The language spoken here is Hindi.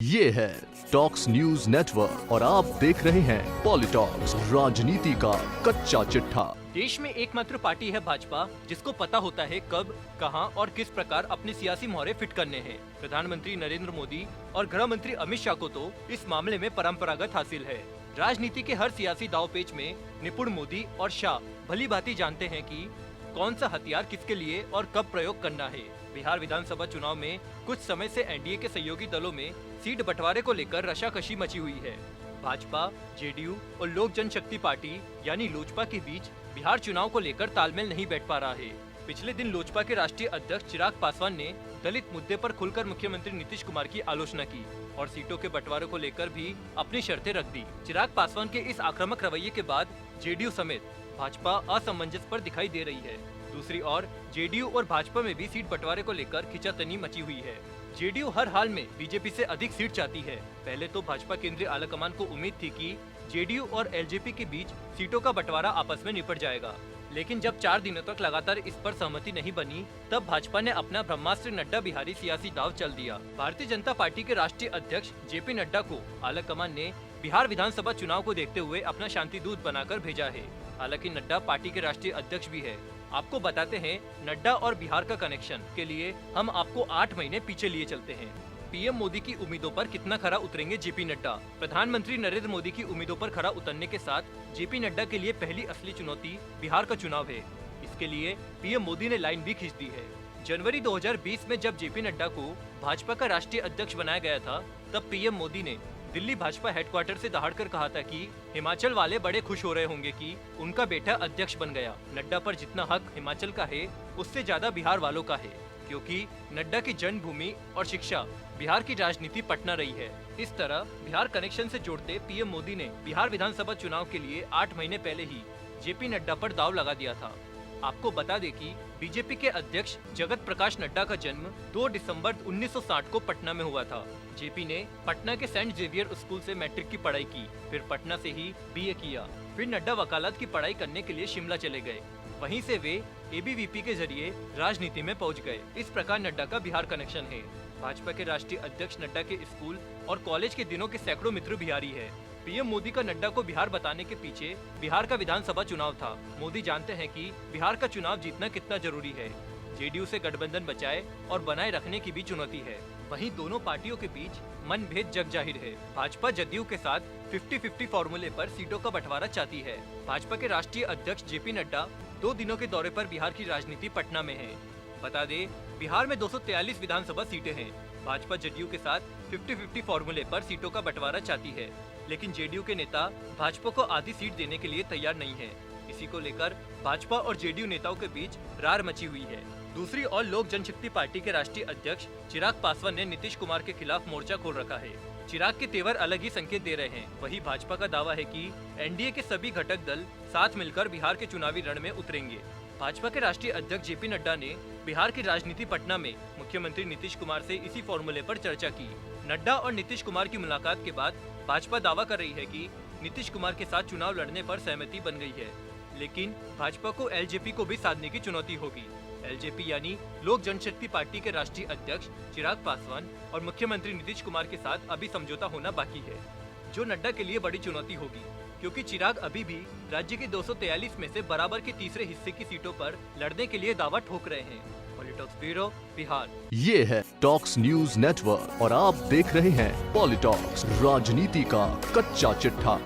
ये है टॉक्स न्यूज नेटवर्क और आप देख रहे हैं पॉलिटॉक्स, राजनीति का कच्चा चिट्ठा। देश में एकमात्र पार्टी है भाजपा, जिसको पता होता है कब, कहां और किस प्रकार अपने सियासी मोहरे फिट करने हैं। प्रधानमंत्री नरेंद्र मोदी और गृह मंत्री अमित शाह को तो इस मामले में परंपरागत हासिल है। राजनीति के हर सियासी दांवपेच में निपुण मोदी और शाह भली भांति जानते हैं कि कौन सा हथियार किसके लिए और कब प्रयोग करना है। बिहार विधानसभा चुनाव में कुछ समय से एनडीए के सहयोगी दलों में सीट बंटवारे को लेकर रशाकशी मची हुई है। भाजपा, जेडीयू और लोक जनशक्ति पार्टी यानी लोजपा के बीच बिहार चुनाव को लेकर तालमेल नहीं बैठ पा रहा है। पिछले दिन लोजपा के राष्ट्रीय अध्यक्ष चिराग पासवान ने दलित मुद्दे पर खुलकर मुख्यमंत्री नीतीश कुमार की आलोचना की और सीटों के बंटवारे को लेकर भी अपनी शर्तें रख दी। चिराग पासवान के इस आक्रामक रवैये के बाद जेडीयू समेत भाजपा असमंजस पर दिखाई दे रही है। दूसरी ओर जेडीयू और भाजपा में भी सीट बंटवारे को लेकर खींचातानी मची हुई है। जेडीयू हर हाल में बीजेपी से अधिक सीट चाहती है। पहले तो भाजपा केंद्रीय आलाकमान को उम्मीद थी कि जेडीयू और एलजेपी के बीच सीटों का बंटवारा आपस में निपट जाएगा, लेकिन जब 4 दिनों तक लगातार इस पर सहमति नहीं बनी, तब भाजपा ने अपना ब्रह्मास्त्र नड्डा बिहारी सियासी दांव चल दिया। भारतीय जनता पार्टी के राष्ट्रीय अध्यक्ष जेपी नड्डा को आलाकमान ने बिहार विधानसभा चुनाव को देखते हुए अपना शांति दूत बनाकर भेजा है। हालांकि नड्डा पार्टी के राष्ट्रीय अध्यक्ष भी है। आपको बताते हैं नड्डा और बिहार का कनेक्शन के लिए हम आपको 8 महीने पीछे लिए चलते हैं। पीएम मोदी की उम्मीदों पर कितना खरा उतरेंगे जेपी नड्डा। प्रधानमंत्री नरेंद्र मोदी की उम्मीदों पर खरा उतरने के साथ जेपी नड्डा के लिए पहली असली चुनौती बिहार का चुनाव है। इसके लिए पीएम मोदी ने लाइन भी खींच दी है। जनवरी 2020 में जब जेपी नड्डा को भाजपा का राष्ट्रीय अध्यक्ष बनाया गया था, तब पीएम मोदी ने दिल्ली भाजपा हेडक्वार्टर से दहाड़कर कहा था कि हिमाचल वाले बड़े खुश हो रहे होंगे कि उनका बेटा अध्यक्ष बन गया। नड्डा पर जितना हक हिमाचल का है, उससे ज्यादा बिहार वालों का है, क्योंकि नड्डा की जन्मभूमि और शिक्षा बिहार की राजनीति पटना रही है। इस तरह बिहार कनेक्शन से जोड़ते पीएम मोदी ने बिहार विधानसभा चुनाव के लिए 8 महीने पहले ही जेपी नड्डा पर दाव लगा दिया था। आपको बता दें कि बीजेपी के अध्यक्ष जगत प्रकाश नड्डा का जन्म 2 दिसंबर 1960 को पटना में हुआ था। जेपी ने पटना के सेंट जेवियर स्कूल से मैट्रिक की पढ़ाई की, फिर पटना से ही बीए किया। फिर नड्डा वकालत की पढ़ाई करने के लिए शिमला चले गए। वहीं से वे एबीवीपी के जरिए राजनीति में पहुंच गए। इस प्रकार नड्डा का बिहार कनेक्शन है। भाजपा के राष्ट्रीय अध्यक्ष नड्डा के स्कूल और कॉलेज के दिनों के सैकड़ों मित्र बिहारी है। पीएम मोदी का नड्डा को बिहार बताने के पीछे बिहार का विधानसभा चुनाव था। मोदी जानते हैं कि बिहार का चुनाव जीतना कितना जरूरी है। जेडीयू से गठबंधन बचाए और बनाए रखने की भी चुनौती है। वहीं दोनों पार्टियों के बीच मनभेद जग जाहिर है। भाजपा जदयू के साथ 50-50 फॉर्मूले पर सीटों का बंटवारा चाहती है। भाजपा के राष्ट्रीय अध्यक्ष जेपी नड्डा 2 दिनों के दौरे पर बिहार की राजनीति पटना में है। बता दें, बिहार में 243 विधानसभा सीटें हैं। भाजपा जदयू के साथ 50-50 फॉर्मूले पर सीटों का बंटवारा चाहती है, लेकिन जेडीयू के नेता भाजपा को आधी सीट देने के लिए तैयार नहीं है। इसी को लेकर भाजपा और जेडीयू नेताओं के बीच रार मची हुई है। दूसरी ओर लोक जनशक्ति पार्टी के राष्ट्रीय अध्यक्ष चिराग पासवान ने नीतीश कुमार के खिलाफ मोर्चा खोल रखा है। चिराग के तेवर अलग ही संकेत दे रहे हैं। वहीं भाजपा का दावा है कि एनडीए के सभी घटक दल साथ मिलकर बिहार के चुनावी रण में उतरेंगे। भाजपा के राष्ट्रीय अध्यक्ष जेपी नड्डा ने बिहार की राजनीति पटना में मुख्यमंत्री नीतीश कुमार से इसी फॉर्मूले पर चर्चा की। नड्डा और नीतीश कुमार की मुलाकात के बाद भाजपा दावा कर रही है कि नीतीश कुमार के साथ चुनाव लड़ने पर सहमति बन गई है, लेकिन भाजपा को एलजेपी को भी साधने की चुनौती होगी। एलजेपी यानी लोक जनशक्ति पार्टी के राष्ट्रीय अध्यक्ष चिराग पासवान और मुख्यमंत्री नीतीश कुमार के साथ अभी समझौता होना बाकी है, जो नड्डा के लिए बड़ी चुनौती होगी, क्योंकि चिराग अभी भी राज्य के 243 में से बराबर के तीसरे हिस्से की सीटों पर लड़ने के लिए दावा ठोक रहे हैं। पॉलिटॉक्स ब्यूरो, बिहार। ये है टॉक्स न्यूज नेटवर्क और आप देख रहे हैं पॉलिटॉक्स, राजनीति का कच्चा चिट्ठा।